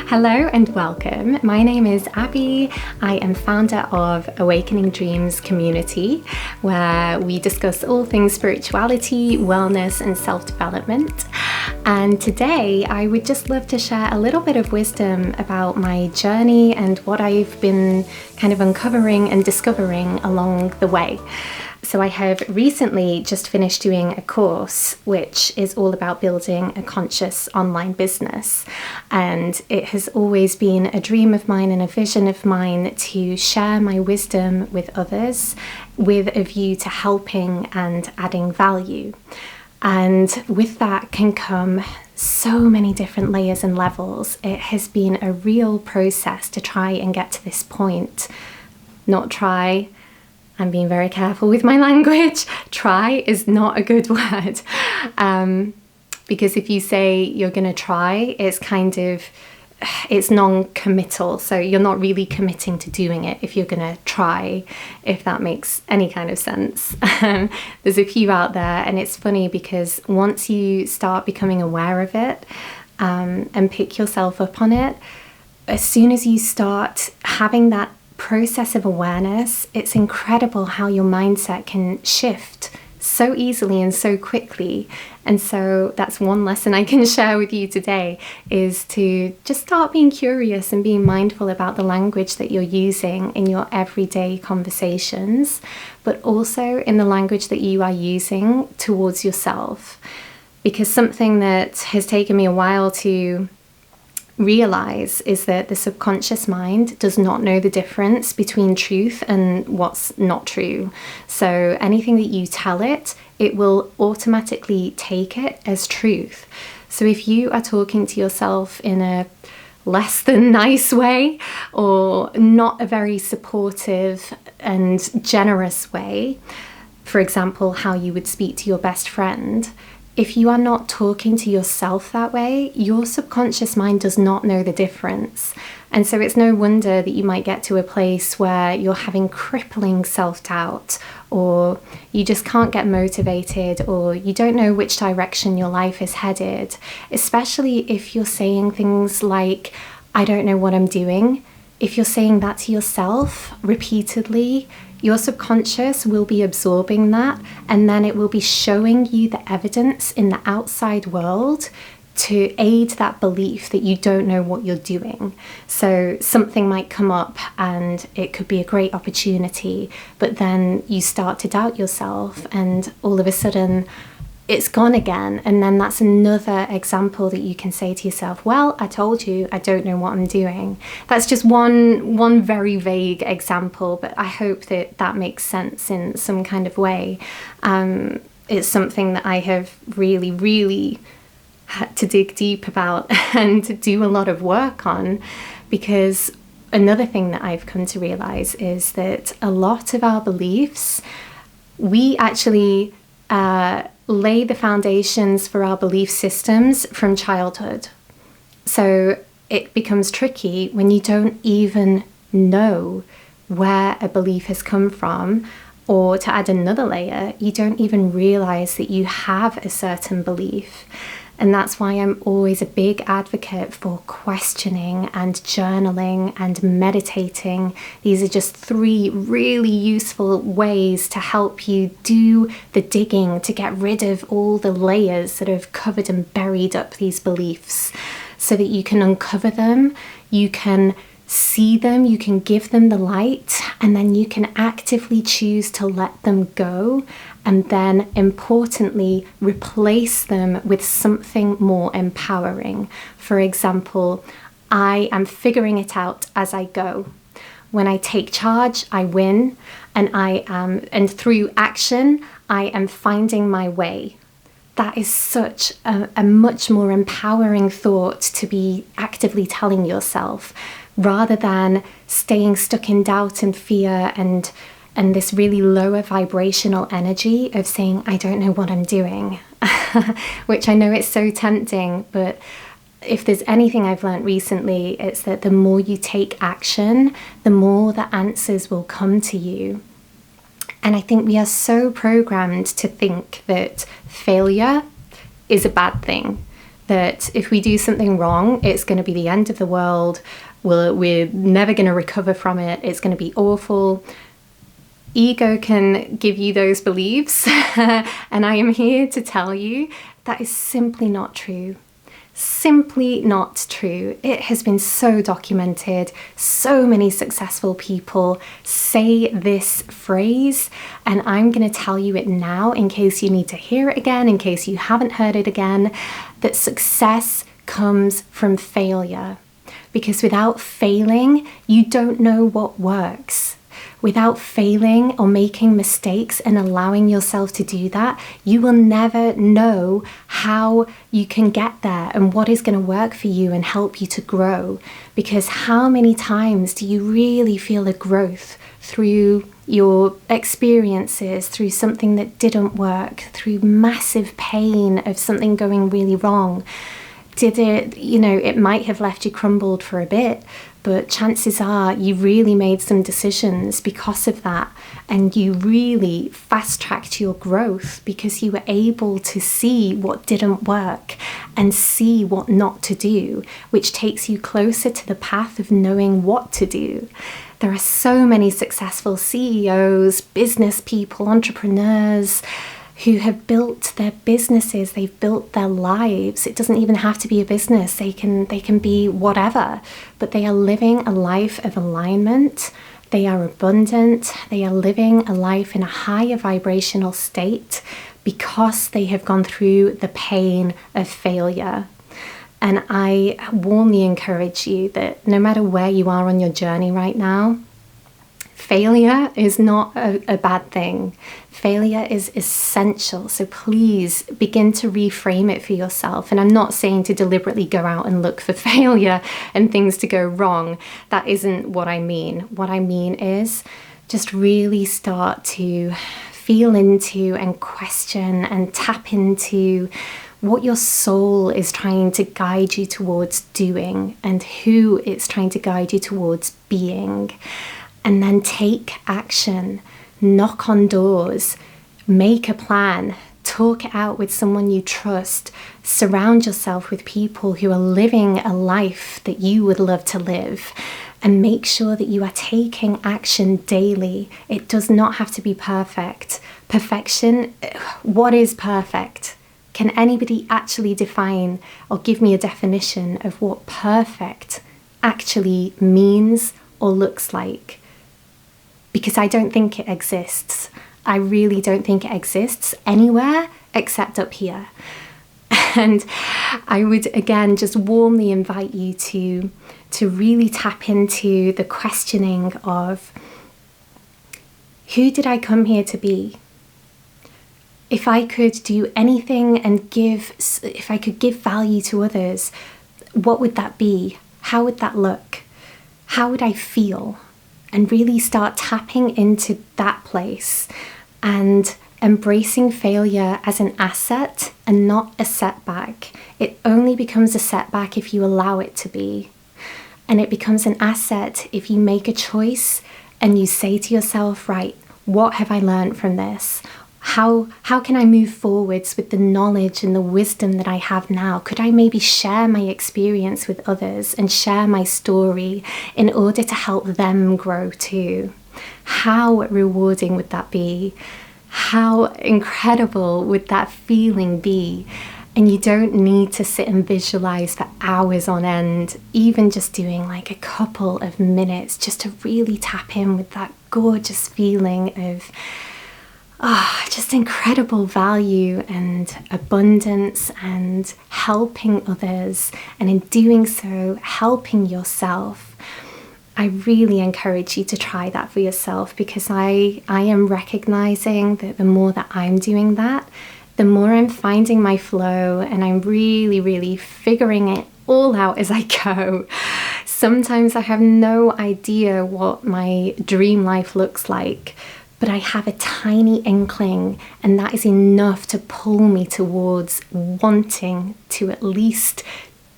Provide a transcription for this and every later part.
Hello and welcome. My name is Abby. I am founder of Awakening Dreams Community, where we discuss all things spirituality, wellness, and self-development. And today I would just love to share a little bit of wisdom about my journey and what I've been kind of uncovering and discovering along the way. So I have recently just finished doing a course which is all about building a conscious online business. And it has always been a dream of mine and a vision of mine to share my wisdom with others with a view to helping and adding value. And with that can come so many different layers and levels. It has been a real process to try and get to this point. I'm being very careful with my language. Try is not a good word. Because if you say you're going to try, it's non-committal. So you're not really committing to doing it if you're going to try, if that makes any kind of sense. There's a few out there, and it's funny because once you start becoming aware of it and pick yourself up on it, as soon as you start having that process of awareness, it's incredible how your mindset can shift so easily and so quickly. And so that's one lesson I can share with you today, is to just start being curious and being mindful about the language that you're using in your everyday conversations, but also in the language that you are using towards yourself. Because something that has taken me a while to realize is that the subconscious mind does not know the difference between truth and what's not true. So anything that you tell it, it will automatically take it as truth. So if you are talking to yourself in a less than nice way, or not a very supportive and generous way, for example, how you would speak to your best friend, if you are not talking to yourself that way, your subconscious mind does not know the difference. And so it's no wonder that you might get to a place where you're having crippling self-doubt, or you just can't get motivated, or you don't know which direction your life is headed, especially if you're saying things like, I don't know what I'm doing. If you're saying that to yourself repeatedly, your subconscious will be absorbing that, and then it will be showing you the evidence in the outside world to aid that belief that you don't know what you're doing. So something might come up and it could be a great opportunity, but then you start to doubt yourself, and all of a sudden it's gone again. And then that's another example that you can say to yourself, well, I told you, I don't know what I'm doing. That's just one very vague example, but I hope that that makes sense in some kind of way. It's something that I have really had to dig deep about and to do a lot of work on, because another thing that I've come to realize is that a lot of our beliefs, we actually lay the foundations for our belief systems from childhood. So it becomes tricky when you don't even know where a belief has come from, or to add another layer, you don't even realize that you have a certain belief. And that's why I'm always a big advocate for questioning and journaling and meditating. These are just 3 really useful ways to help you do the digging, to get rid of all the layers that have covered and buried up these beliefs, so that you can uncover them, you can see them, you can give them the light, and then you can actively choose to let them go, and then importantly replace them with something more empowering. For example, I am figuring it out as I go. When I take charge, I win, and through action, I am finding my way. That is such a much more empowering thought to be actively telling yourself, rather than staying stuck in doubt and fear and this really lower vibrational energy of saying, I don't know what I'm doing, which I know it's so tempting, but if there's anything I've learned recently, it's that the more you take action, the more the answers will come to you. And I think we are so programmed to think that failure is a bad thing, that if we do something wrong, it's going to be the end of the world. We're never going to recover from it. It's going to be awful. Ego can give you those beliefs, and I am here to tell you that is simply not true. Simply not true. It has been so documented. So many successful people say this phrase, and I'm going to tell you it now in case you need to hear it again, in case you haven't heard it again, that success comes from failure. Because without failing, you don't know what works. Without failing or making mistakes and allowing yourself to do that, you will never know how you can get there and what is going to work for you and help you to grow. Because how many times do you really feel a growth through your experiences, through something that didn't work, through massive pain of something going really wrong? Did it, it might have left you crumbled for a bit, but chances are you really made some decisions because of that, and you really fast-tracked your growth because you were able to see what didn't work and see what not to do, which takes you closer to the path of knowing what to do. There are so many successful CEOs, business people, entrepreneurs who have built their businesses, they've built their lives. It doesn't even have to be a business. They can be whatever, but they are living a life of alignment. They are abundant. They are living a life in a higher vibrational state because they have gone through the pain of failure. And I warmly encourage you that no matter where you are on your journey right now, failure is not a bad thing. Failure is essential. So please begin to reframe it for yourself. And I'm not saying to deliberately go out and look for failure and things to go wrong. That isn't what I mean. What I mean is just really start to feel into and question and tap into what your soul is trying to guide you towards doing and who it's trying to guide you towards being. And then take action, knock on doors, make a plan, talk it out with someone you trust, surround yourself with people who are living a life that you would love to live, and make sure that you are taking action daily. It does not have to be perfect. Perfection, what is perfect? Can anybody actually define or give me a definition of what perfect actually means or looks like? Because I don't think it exists. I really don't think it exists anywhere except up here. And I would again just warmly invite you to really tap into the questioning of, who did I come here to be? If I could do anything and if I could give value to others, what would that be? How would that look? How would I feel? And really start tapping into that place and embracing failure as an asset and not a setback. It only becomes a setback if you allow it to be. And it becomes an asset if you make a choice and you say to yourself, right, what have I learned from this? How can I move forwards with the knowledge and the wisdom that I have now? Could I maybe share my experience with others and share my story in order to help them grow too? How rewarding would that be? How incredible would that feeling be? And you don't need to sit and visualize for hours on end, even just doing like a couple of minutes just to really tap in with that gorgeous feeling of just incredible value and abundance and helping others, and in doing so, helping yourself. I really encourage you to try that for yourself, because I am recognizing that the more that I'm doing that, the more I'm finding my flow, and I'm really, really figuring it all out as I go. Sometimes I have no idea what my dream life looks like, but I have a tiny inkling, and that is enough to pull me towards wanting to at least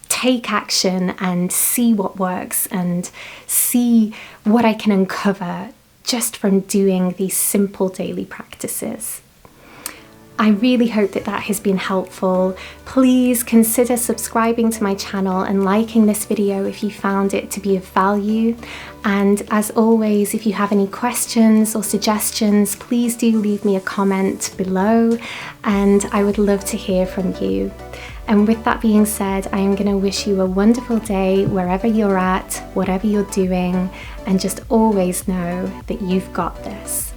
take action and see what works and see what I can uncover just from doing these simple daily practices. I really hope that that has been helpful. Please consider subscribing to my channel and liking this video if you found it to be of value. And as always, if you have any questions or suggestions, please do leave me a comment below, and I would love to hear from you. And with that being said, I am going to wish you a wonderful day wherever you're at, whatever you're doing, and just always know that you've got this.